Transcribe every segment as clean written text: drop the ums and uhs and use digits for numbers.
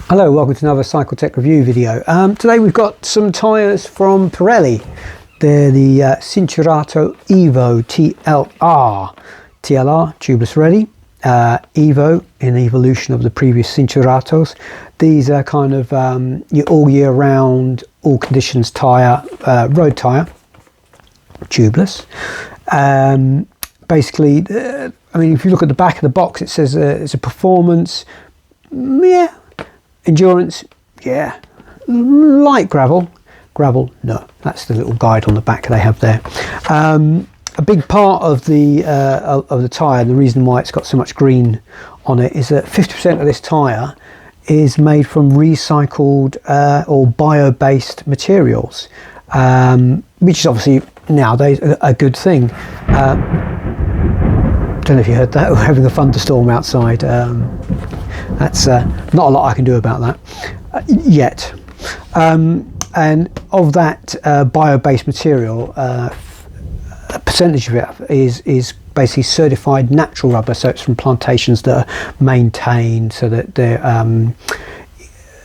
Hello, welcome to another Cycle Tech review video. Today we've got some tyres from Pirelli. They're the Cinturato EVO TLR. TLR, tubeless ready. EVO, in evolution of the previous Cinturatos. These are kind of your all year round, all conditions tyre, road tyre, tubeless. Basically, I mean, if you look at the back of the box, it says it's a performance, yeah. Endurance, yeah. Light gravel, no. That's the little guide on the back they have there. A big part of the tyre, and the reason why it's got so much green on it, is that 50% of this tyre is made from recycled or bio-based materials, which is obviously nowadays a good thing. Don't know if you heard that. We're having a thunderstorm outside. That's not a lot I can do about that yet. And of that bio-based material, a percentage of it is basically certified natural rubber, so it's from plantations that are maintained, so that they're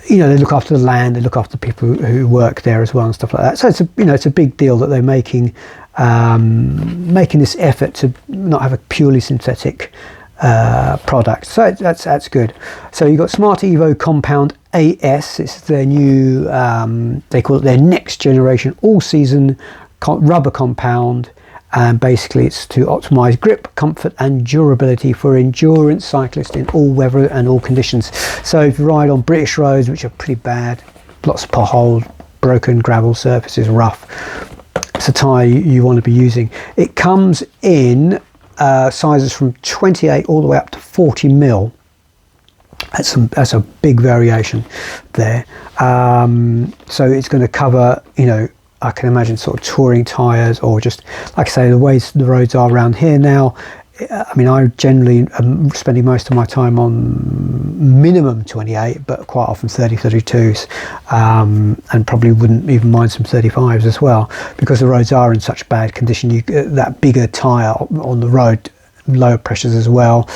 you know, they look after the land, they look after the people who work there as well and stuff like that. So it's a, you know, it's a big deal that they're making this effort to not have a purely synthetic product. So that's good. So you've got SmartEVO Compound AS. It's their new, they call it their next generation all-season rubber compound, and basically it's to optimize grip, comfort and durability for endurance cyclists in all weather and all conditions. So if you ride on British roads, which are pretty bad, lots of potholes, broken gravel surfaces, rough, it's a tyre you want to be using. It comes in sizes from 28 all the way up to 40 mil. That's a big variation there. So it's going to cover, you know, I can imagine sort of touring tyres, or just, like I say, the ways the roads are around here now. I mean, I generally am spending most of my time on minimum 28, but quite often 30, 32s, and probably wouldn't even mind some 35s as well, because the roads are in such bad condition. That bigger tyre on the road, lower pressures as well,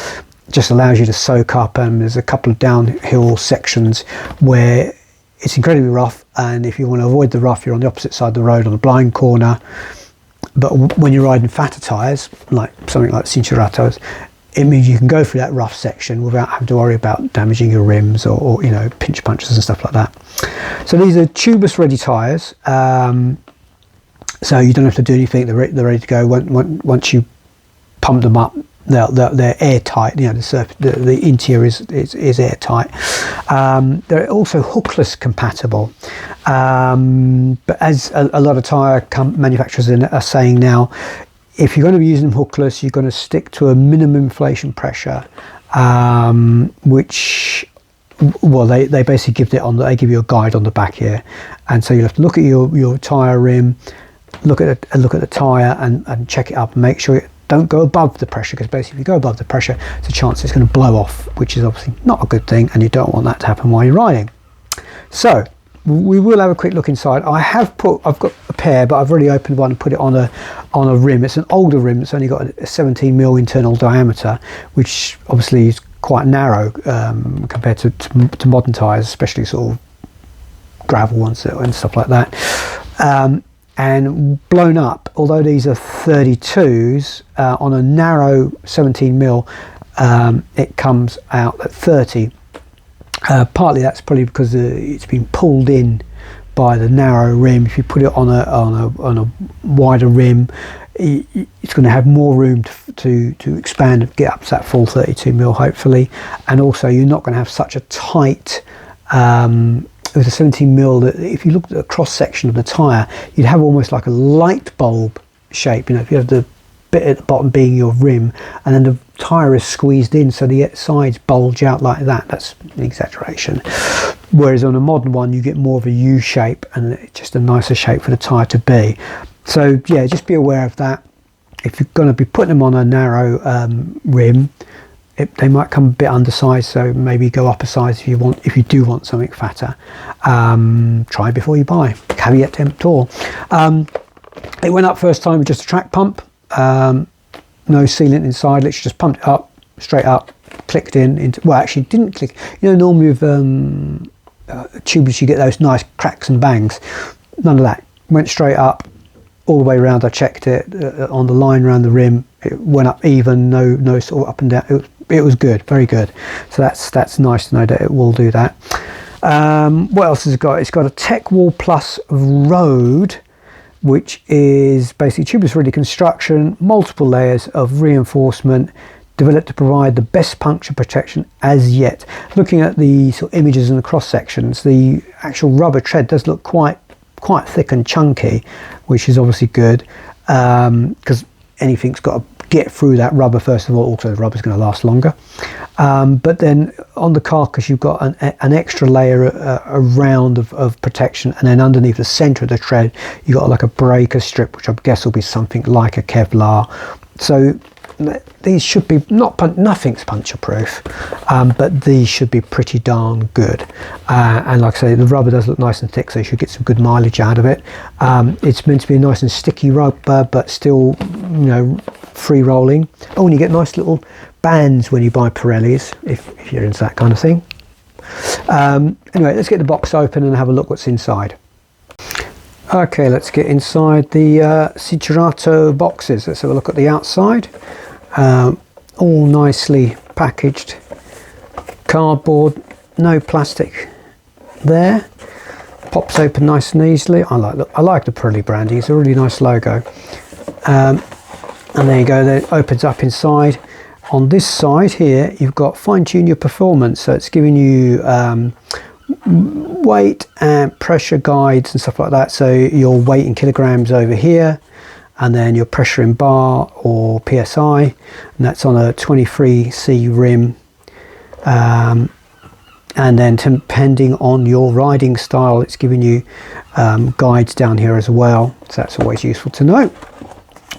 just allows you to soak up. And there's a couple of downhill sections where it's incredibly rough, and if you want to avoid the rough, you're on the opposite side of the road on a blind corner. But when you're riding fatter tyres, like something like Cinturatos, it means you can go through that rough section without having to worry about damaging your rims or you know, pinch punches and stuff like that. So these are tubeless ready tyres, so you don't have to do anything. They're ready to go. Once you pump them up, they're airtight. You know, the interior is airtight. They're also hookless compatible, but as a lot of tyre manufacturers are saying now, if you're going to be using them hookless, you're going to stick to a minimum inflation pressure, which, well, they basically give it on. They give you a guide on the back here, and so you'll have to look at your tyre rim, look at the tyre, and check it up and make sure don't go above the pressure, because basically if you go above the pressure, there's a chance it's going to blow off, which is obviously not a good thing, and you don't want that to happen while you're riding. So we will have a quick look inside. I've got a pair, but I've already opened one and put it on a rim. It's an older rim. It's only got a 17 mil internal diameter, which obviously is quite narrow compared to modern tyres, especially sort of gravel ones and stuff like that. And blown up, although these are 32s, on a narrow 17 mil, it comes out at 30. Partly that's probably because it's been pulled in by the narrow rim. If you put it on a wider rim, it's going to have more room to expand and get up to that full 32 mil, hopefully. And also, you're not going to have such a tight. With a 17 mil, that if you look at the cross section of the tyre, you'd have almost like a light bulb shape. You know, if you have the bit at the bottom being your rim, and then the tyre is squeezed in, so the sides bulge out like that. That's an exaggeration. Whereas on a modern one, you get more of a U shape, and it's just a nicer shape for the tyre to be. So yeah, just be aware of that. If you're going to be putting them on a narrow rim, they might come a bit undersized, so maybe go up a size if you do want something fatter. Try before you buy. Caveat emptor. It went up first time with just a track pump, no sealant inside. Literally just pumped it up, straight up, clicked into. Well, actually didn't click. You know, normally with tubeless you get those nice cracks and bangs. None of that. Went straight up all the way around. I checked it on the line around the rim. It went up even, no sort of up and down. It was good, very good. So that's nice to know that it will do that. What else has it got? It's got a Tech Wall Plus Road, which is basically tubeless ready construction, multiple layers of reinforcement, developed to provide the best puncture protection as yet. Looking at the sort of images and the cross sections, the actual rubber tread does look quite thick and chunky, which is obviously good, because anything's got to get through that rubber first of all. Also, the rubber's going to last longer. But then on the carcass, you've got an extra layer around of protection, and then underneath the center of the tread, you've got like a breaker strip, which I guess will be something like a Kevlar. So these should be nothing's puncture proof, but these should be pretty darn good. And like I say, the rubber does look nice and thick, so you should get some good mileage out of it. It's meant to be a nice and sticky rubber, but still, you know, free rolling. Oh, and you get nice little bands when you buy Pirellis, if you're into that kind of thing. Anyway, let's get the box open and have a look what's inside. Okay, let's get inside the Cinturato boxes. Let's have a look at the outside. All nicely packaged cardboard, no plastic there. Pops open nice and easily. I like the Pirelli branding. It's a really nice logo. And there you go. Then it opens up inside. On this side here, you've got fine tune your performance. So it's giving you weight and pressure guides and stuff like that. So your weight in kilograms over here, and then your pressure in bar or PSI, and that's on a 23C rim. And then depending on your riding style, it's giving you guides down here as well. So that's always useful to know.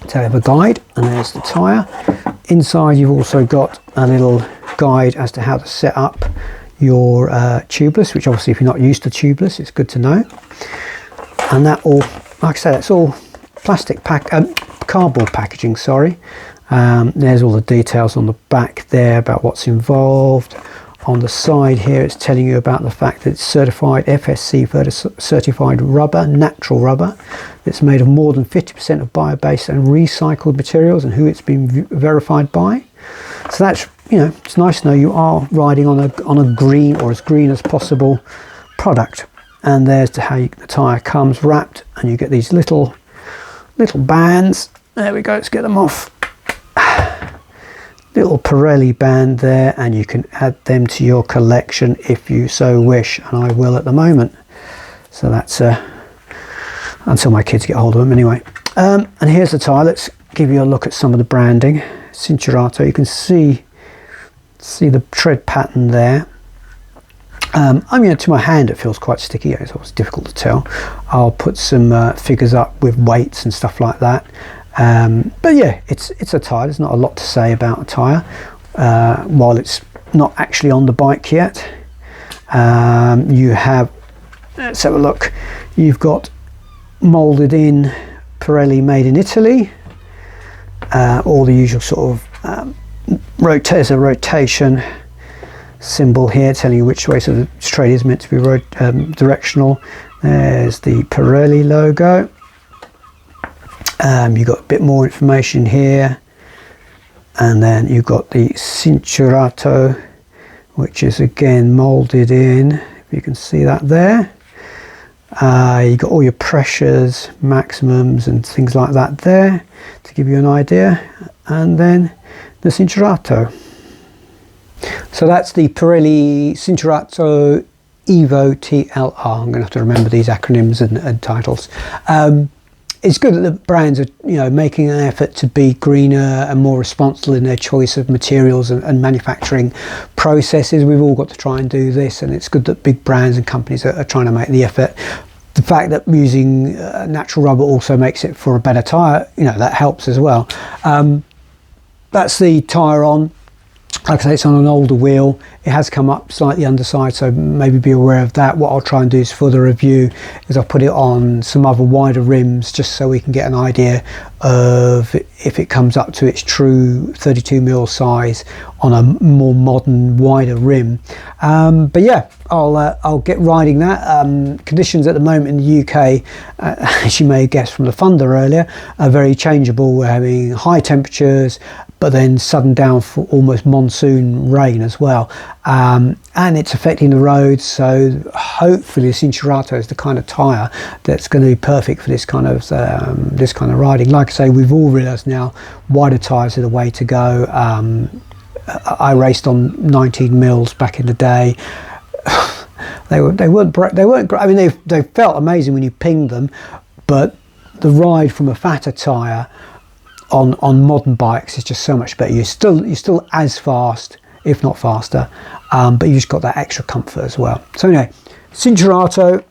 So I have a guide, and there's the tyre. Inside you've also got a little guide as to how to set up your tubeless, which obviously if you're not used to tubeless, it's good to know. And that all, like I say, that's all plastic cardboard packaging, sorry. There's all the details on the back there about what's involved. On the side here, it's telling you about the fact that it's certified FSC certified rubber, natural rubber. It's made of more than 50% of bio-based and recycled materials, and who it's been verified by. So that's, you know, it's nice to know you are riding on a green, or as green as possible, product. And there's how the tyre comes wrapped, and you get these little bands. There we go. Let's get them off. Little Pirelli band there, and you can add them to your collection if you so wish, and I will at the moment. So that's until my kids get hold of them anyway. And here's the tyre. Let's give you a look at some of the branding. Cinturato, you can see the tread pattern there. I mean, to my hand it feels quite sticky. It's always difficult to tell. I'll put some figures up with weights and stuff like that. But yeah, it's a tyre. There's not a lot to say about a tyre while it's not actually on the bike yet. You have, let's have a look, you've got moulded in Pirelli made in Italy, all the usual sort of there's a rotation symbol here telling you which way, so the tread is meant to be directional. There's the Pirelli logo. You've got a bit more information here, and then you've got the Cinturato, which is again moulded in, if you can see that there. You've got all your pressures, maximums and things like that there to give you an idea, and then the Cinturato. So that's the Pirelli Cinturato EVO TLR. I'm going to have to remember these acronyms and titles. It's good that the brands are, you know, making an effort to be greener and more responsible in their choice of materials and manufacturing processes. We've all got to try and do this, and it's good that big brands and companies are trying to make the effort. The fact that using natural rubber also makes it for a better tyre, you know, that helps as well. That's the tyre on. like I say, it's on an older wheel. It has come up slightly underside, so maybe be aware of that. What I'll try and do is for the review is I'll put it on some other wider rims, just so we can get an idea of if it comes up to its true 32mm size on a more modern, wider rim. But yeah, I'll get riding that. Conditions at the moment in the UK, as you may have guessed from the thunder earlier, are very changeable. We're having high temperatures, but then sudden downfall, almost monsoon rain as well, and it's affecting the roads. So hopefully the Cinturato is the kind of tyre that's going to be perfect for this kind of riding. Like I say, we've all realised now wider tyres are the way to go. I raced on 19mm back in the day. They weren't great. I mean, they felt amazing when you pinged them, but the ride from a fatter tyre on modern bikes is just so much better. You're still as fast, if not faster, but you just got that extra comfort as well. So anyway, Cinturato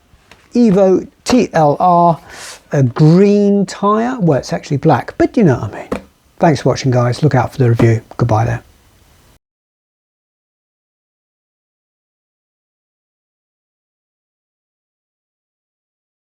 EVO TLR, a green tyre. Well, it's actually black, but you know what I mean. Thanks for watching, guys. Look out for the review. Goodbye there.